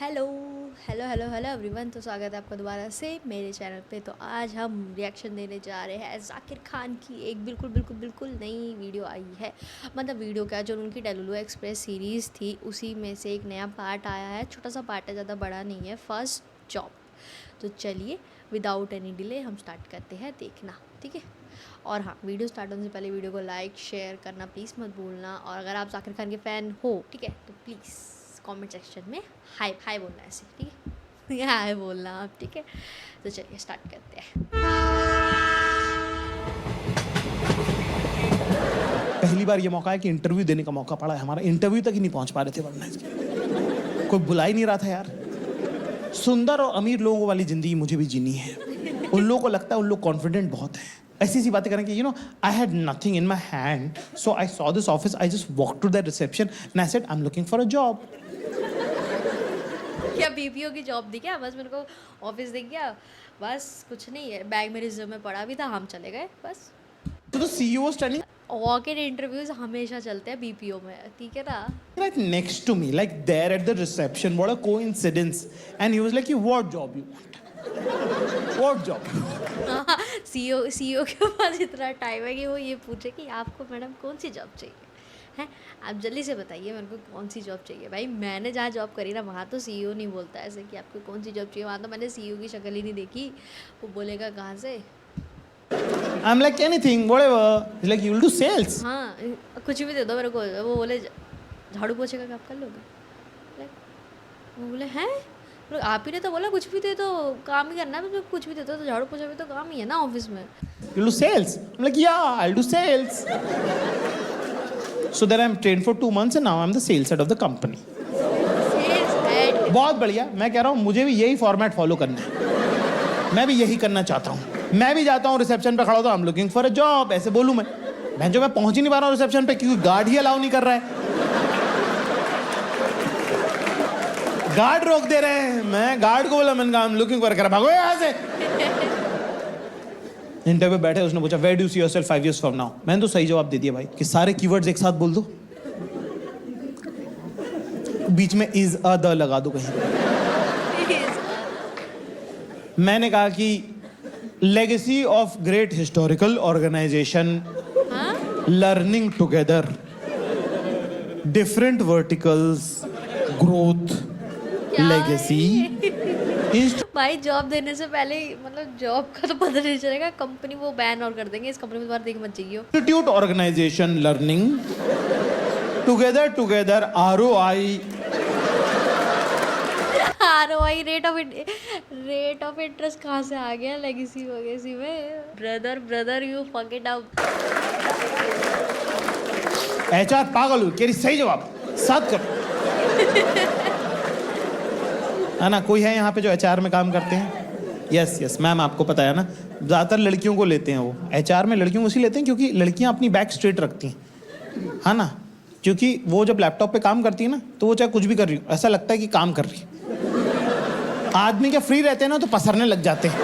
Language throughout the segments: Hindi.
Hello hello hello hello everyone. तो स्वागत है आपका दोबारा से मेरे चैनल पे। तो आज हम रिएक्शन देने जा रहे हैं जाकिर खान की एक बिल्कुल बिल्कुल बिल्कुल नई वीडियो आई है। मतलब वीडियो क्या, जो उनकी डेलुलु एक्सप्रेस सीरीज़ थी उसी में से एक नया पार्ट आया है। छोटा सा पार्ट है, ज़्यादा बड़ा नहीं है। First job. तो चलिए विदाउट एनी डिले हम स्टार्ट करते हैं देखना, ठीक है। और हाँ, वीडियो स्टार्ट होने से पहले वीडियो को लाइक शेयर करना प्लीज़ मत भूलना। और अगर आप जाकिर खान के फ़ैन हो, ठीक है, तो प्लीज़ कमेंट सेक्शन में हाय हाय बोलना ऐसे, ठीक है। हाय बोलना आप, ठीक है। तो चलिए स्टार्ट करते हैं। पहली बार ये मौका है कि इंटरव्यू देने का मौका पड़ा है हमारा। इंटरव्यू तक ही नहीं पहुंच पा रहे थे, वरना इसके कोई बुला ही नहीं रहा था यार। सुंदर और अमीर लोगों वाली जिंदगी मुझे भी जीनी है। उन लोगों को लगता है उन लोग कॉन्फिडेंट बहुत हैं, ऐसी ऐसी बातें करें कि I had nothing in my hand, so I saw this office, I just walk to the reception and I said I am looking for a job. क्या बीपीओ की जॉब दी क्या? बस मेरे को ऑफिस दिख गया, बस कुछ नहीं है। बैग में रिज्यूमे पड़ा भी था, हम चले गए बस। तो the CEO was standing walk in interviews हमेशा चलते हैं बीपीओ में, ठीक है ना। right next to me, like there at the reception. What a coincidence. And he was like, what job you want? What job? CEO के पास इतना टाइम है कि वो ये पूछे कि आपको मैडम कौन सी जॉब चाहिए है। आप जल्दी से बताइए मेरे को कौन सी जॉब चाहिए। भाई मैंने जहाँ जॉब करी ना, वहाँ तो सीईओ नहीं बोलता ऐसे कि आपको कौन सी जॉब चाहिए। वहाँ तो मैंने सीईओ की शक्ल ही नहीं देखी। वो बोलेगा कहाँ से। I'm like, anything, whatever. He's like, you will do sales. हाँ, कुछ भी दे दो मेरे को। वो बोले झाड़ू पोछे का काम कर लोगे। वो बोले हैं, आप ही ने तो बोला कुछ भी दे दो, काम ही करना है। मतलब कुछ भी दे दो, तो झाड़ू पोछा भी तो काम ही है ना ऑफिस में। You'll do sales. I'm like, yeah, I'll do sales. So then I'm trained for 2 months and now I'm the sales head of the company. Sales head. बहुत बढ़िया। मैं कह रहा हूँ मुझे भी यही फॉर्मेट फॉलो करना है। मैं भी यही करना चाहता हूँ। मैं भी जाता हूँ रिसेप्शन पे खड़ा होता हूँ, आई am looking for a job, ऐसे बोलूँ मैं। मैं पहुँच ही नहीं पा रहा हूँ रिसेप्शन पे क्योंकि गार्ड ही अलाउ नहीं कर रहा है। गार्ड रोक दे रहे हैं। मैं गार्ड को बोला, मैंने कहा आई एम लुकिंग फॉर, भागो यहाँ से। इंटरव्यू बैठे, उसने पूछा where do you see yourself 5 years from now। मैंने तो सही जवाब दे दिया भाई कि सारे कीवर्ड्स एक साथ बोल दो, बीच में इज अ द लगा दो कहीं। मैंने कहा कि legacy of great historical organisation, learning together, different verticals, growth, legacy. भाई जॉब देने से पहले मतलब जॉब का तो पता नहीं चलेगा, कंपनी वो बैन और कर देंगे। इस कंपनी में दोबारा देख मत जाइए। Institute organisation learning together together ROI ROI rate of interest कहाँ से आ गया लेगेसी वगैसी में। Brother you fuck it up. HR पागल हुई, कह सही जवाब 7 कर। है ना, कोई है यहाँ पे जो HR में काम करते हैं? यस मैम, आपको पता है ना, ज़्यादातर लड़कियों को लेते हैं वो। HR में लड़कियों को इसी लेते हैं क्योंकि लड़कियाँ अपनी बैक स्ट्रेट रखती हैं, है ना। क्योंकि वो जब लैपटॉप पे काम करती है ना, तो वो चाहे कुछ भी कर रही हो ऐसा लगता है कि काम कर रही है। आदमी क्या फ्री रहते हैं ना तो पसरने लग जाते हैं।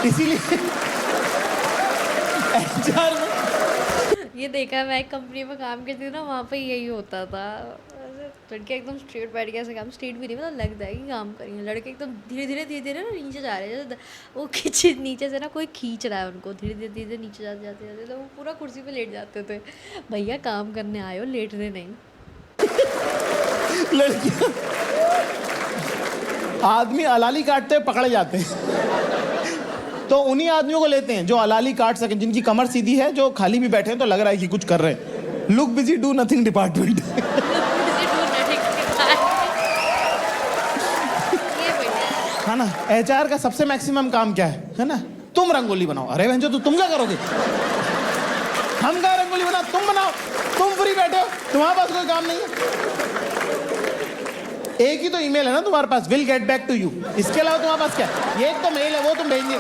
इसीलिए HR में ये देखा, मैं एक कंपनी में काम करती थी ना, वहाँ पे यही होता था। लड़के एकदम स्ट्रेट बैठ के ऐसे काम, स्ट्रेट भी नहीं मतलब लगता है कि काम कर रही है। लड़के एकदम धीरे धीरे ना नीचे जा रहे हैं, जैसे वो खींच नीचे से ना कोई खींच रहा है उनको। धीरे धीरे नीचे जाते जाते तो वो पूरा कुर्सी पे लेट जाते थे। भैया काम करने आए हो, लेटने नहीं। लड़कियां, आदमी अलाली काटते पकड़े जाते हैं। तो उन्हीं आदमियों को लेते हैं जो अलाली काट सकें, जिनकी कमर सीधी है, जो खाली भी बैठे हैं तो लग रहा है कि कुछ कर रहे हैं। Look busy do nothing department. है ना, HR का सबसे मैक्सिमम काम क्या है ना, तुम रंगोली बनाओ। अरे बहन, जो तुम क्या करोगे? हम क्या रंगोली बनाओ, तुम बनाओ। तुम फ्री बैठे हो, तुम्हारे पास कोई काम नहीं है। एक ही तो ईमेल है ना तुम्हारे पास, will get back to you. इसके अलावा तुम्हारे पास क्या है? ये एक तो मेल है, वो तुम भेजिए।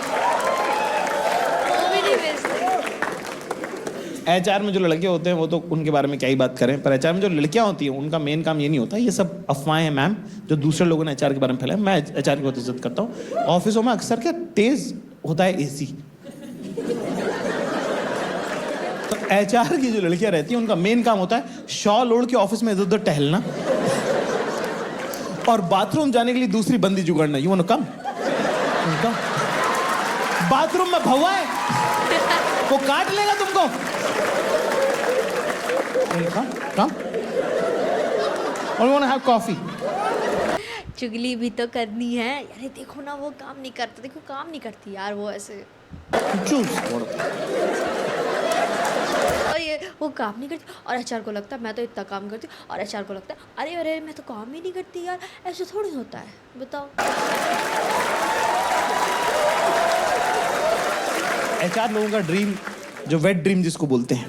HR में जो लड़के होते हैं वो तो उनके बारे में क्या ही बात करें, पर HR में जो लड़कियां होती हैं उनका मेन काम ये नहीं होता। ये सब अफवाहें हैं मैम, जो दूसरे लोगों ने HR के बारे में फैलाया। मैं HR की बहुत इज्जत करता हूँ। ऑफिसों में अक्सर क्या तेज होता है AC। तो HR की जो लड़कियां रहती हैं उनका मेन काम होता है शॉल ओढ़ के ऑफिस में इधर उधर टहलना और बाथरूम जाने के लिए दूसरी बंदी जुगाड़ना। You want to come? Bathroom में भौवा है, वो काट लेगा तुमको। कम और you want to have coffee. चुगली भी तो करनी है। अरे देखो ना, वो काम नहीं करता, देखो काम नहीं करती यार वो ऐसे। चूस। और ये वो काम नहीं करती और एचआर को लगता है मैं तो इतना काम करती हूँ, और एचआर को लगता है अरे अरे मैं तो काम ही नहीं करती यार। ऐसे थोड़ी होता है, बताओ। एचआर लोगों का ड्रीम, जो वेट ड्रीम जिसको बोलते हैं,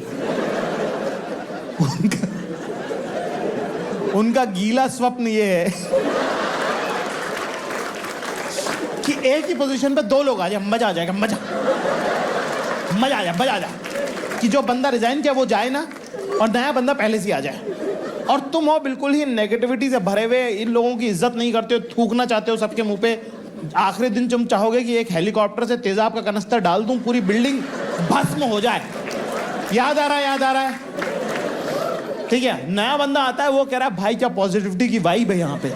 उनका गीला स्वप्न ये है कि एक ही पोजीशन पे 2 लोग आ जाए, मजा आ जाएगा। मजा आ जाए कि जो बंदा रिजाइन किया वो जाए ना, और नया बंदा पहले से आ जाए। और तुम हो बिल्कुल ही नेगेटिविटी से भरे हुए, इन लोगों की इज्जत नहीं करते हो, थूकना चाहते हो सबके मुंह पे। आखिरी दिन तुम चाहोगे कि एक हेलीकॉप्टर से तेजाब का कनस्तर डाल दूं, पूरी बिल्डिंग भस्म हो जाए। याद आ रहा है? ठीक है, नया बंदा आता है, वो कह रहा है भाई क्या पॉजिटिविटी की वाइब है यहाँ पे।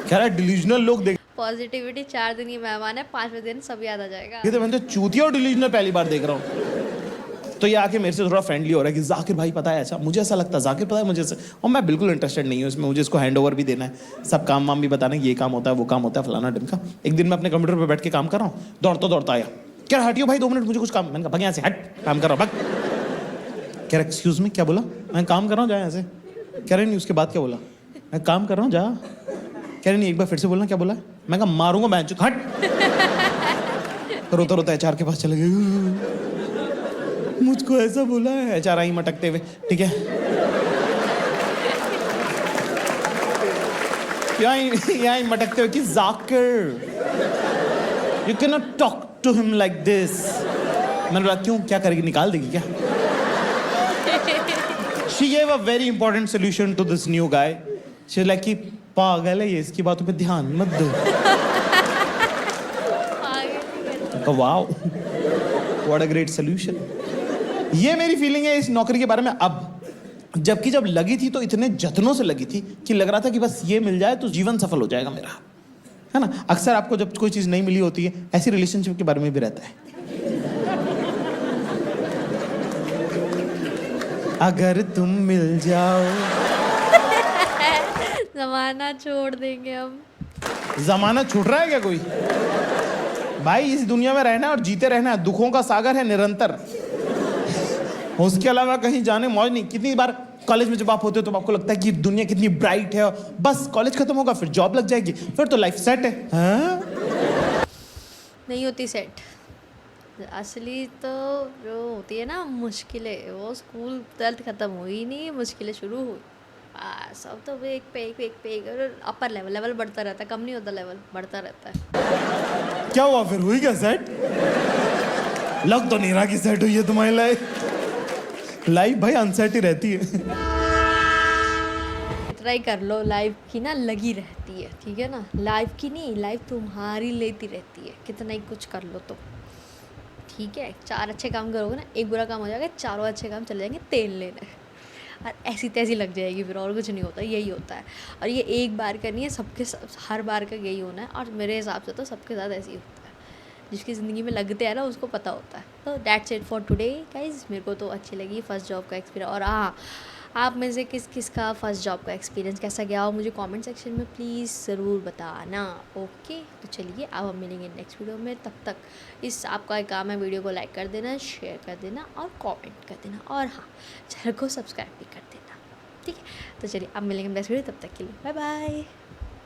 कह रहा है डिल्यूजनल लोग देख। पॉजिटिविटी 4 दिन की मेहमान है, 5वें दिन सब याद आ जाएगा। ये तो मैं तो चूतिया और डिल्यूजनल पहली बार देख रहा हूँ। तो ये आके मेरे से थोड़ा फ्रेंडली हो रहा है कि जाकिर भाई पता है, अच्छा मुझे ऐसा लगता है, जाकिर पता है मुझे ऐसा, और मैं बिल्कुल इंटरेस्टेड नहीं हूँ इसमें। मुझे इसको हैंड ओवर भी देना है, सब काम वाम भी बताना है, ये काम होता है, वो काम होता है, फलाना ढिमका। एक दिन मैं अपने कंप्यूटर पर बैठ के काम कर रहा हूँ, दौड़ता आया, क्या हटियो भाई 2 मिनट, मुझे कुछ काम। मैंने कहा भाग यहाँ से, हट, काम कर रहा हूँ, भाग। कह रहा एक्सक्यूज मी, क्या बोला? मैं काम कर रहा हूँ, जा यहाँ से। कह रहे नहीं, उसके बाद क्या बोला? मैं काम कर रहा हूँ, जा। कह रहे नहीं, एक बार फिर से बोलना, क्या बोला? मैं कहा मारूंगा मैं, हट। रोता एचआर के पास चले गए, मुझको ऐसा बोला है। एचआर आई मटकते हुए, ठीक है यहीं मटकते हुए कि Zakir you can not talk to him like this. मैंने बोला क्यों, क्या करेगी, निकाल देगी क्या? She gave a very important solution to this new guy. She was like कि पागल है ये, इसकी बातों पे ध्यान मत दो। Wow, what a great solution. ये मेरी फीलिंग है इस नौकरी के बारे में अब। जबकि जब लगी थी तो इतने जतनों से लगी थी कि लग रहा था कि बस ये मिल जाए तो जीवन सफल हो जाएगा मेरा, है ना। अक्सर आपको जब कोई चीज नहीं मिली होती है, ऐसी रिलेशनशिप के बारे में भी रहता है। अगर तुम मिल जाओ। जमाना छोड़ देंगे हम। जमाना छूट रहा है क्या कोई? भाई इस दुनिया में रहना है और जीते रहना है। दुखों का सागर है निरंतर, उसके अलावा कहीं जाने मौज नहीं। कितनी बार कॉलेज में जब आप होते हो तो आपको लगता है कि दुनिया कितनी ब्राइट है, बस कॉलेज खत्म होगा फिर जॉब लग जाएगी, फिर तो लाइफ सेट है। हाँ? नहीं होती सेट। असली तो जो होती है ना मुश्किलें, वो स्कूल 12th खत्म हुई नहीं, मुश्किलें शुरू हुई। सब तो एक पे एक और अपर लेवल बढ़ता रहता है, कम नहीं होता, लेवल बढ़ता रहता है। क्या हुआ फिर, हुई क्या सेट? लग तो नहीं रहा कि सेट हुई है तुम्हारी लाइफ भाई अनसेट ही रहती है। ट्राई कर लो, लाइफ की ना लगी रहती है, ठीक है ना। लाइफ की नहीं, लाइफ तुम्हारी लेती रहती है, कितना ही कुछ कर लो तो, ठीक है। 4 अच्छे काम करोगे ना, एक बुरा काम हो जाएगा, 4 अच्छे काम चले जाएंगे तेल लेने, और ऐसी तैसी लग जाएगी फिर, और कुछ नहीं होता, यही होता है। और ये एक बार का नहीं है, सबके हर बार का यही होना है। और मेरे हिसाब से तो सबके साथ ऐसे ही होता है, जिसकी ज़िंदगी में लगते हैं ना उसको पता होता है। तो that's it for today guys. मेरे को तो अच्छी लगी फर्स्ट जॉब का एक्सपीरियंस। और हाँ, आप में से किस का फर्स्ट जॉब का एक्सपीरियंस कैसा गया हो, मुझे कमेंट सेक्शन में प्लीज़ ज़रूर बताना। ओके, तो चलिए अब हम मिलेंगे नेक्स्ट वीडियो में। तब तक इस आपका एक काम है, वीडियो को लाइक कर देना, शेयर कर देना और कमेंट कर देना, और हाँ, चैनल को सब्सक्राइब भी कर देना, ठीक है। तो चलिए अब मिलेंगे नेक्स्ट वीडियो, तब तक के लिए बाय बाय।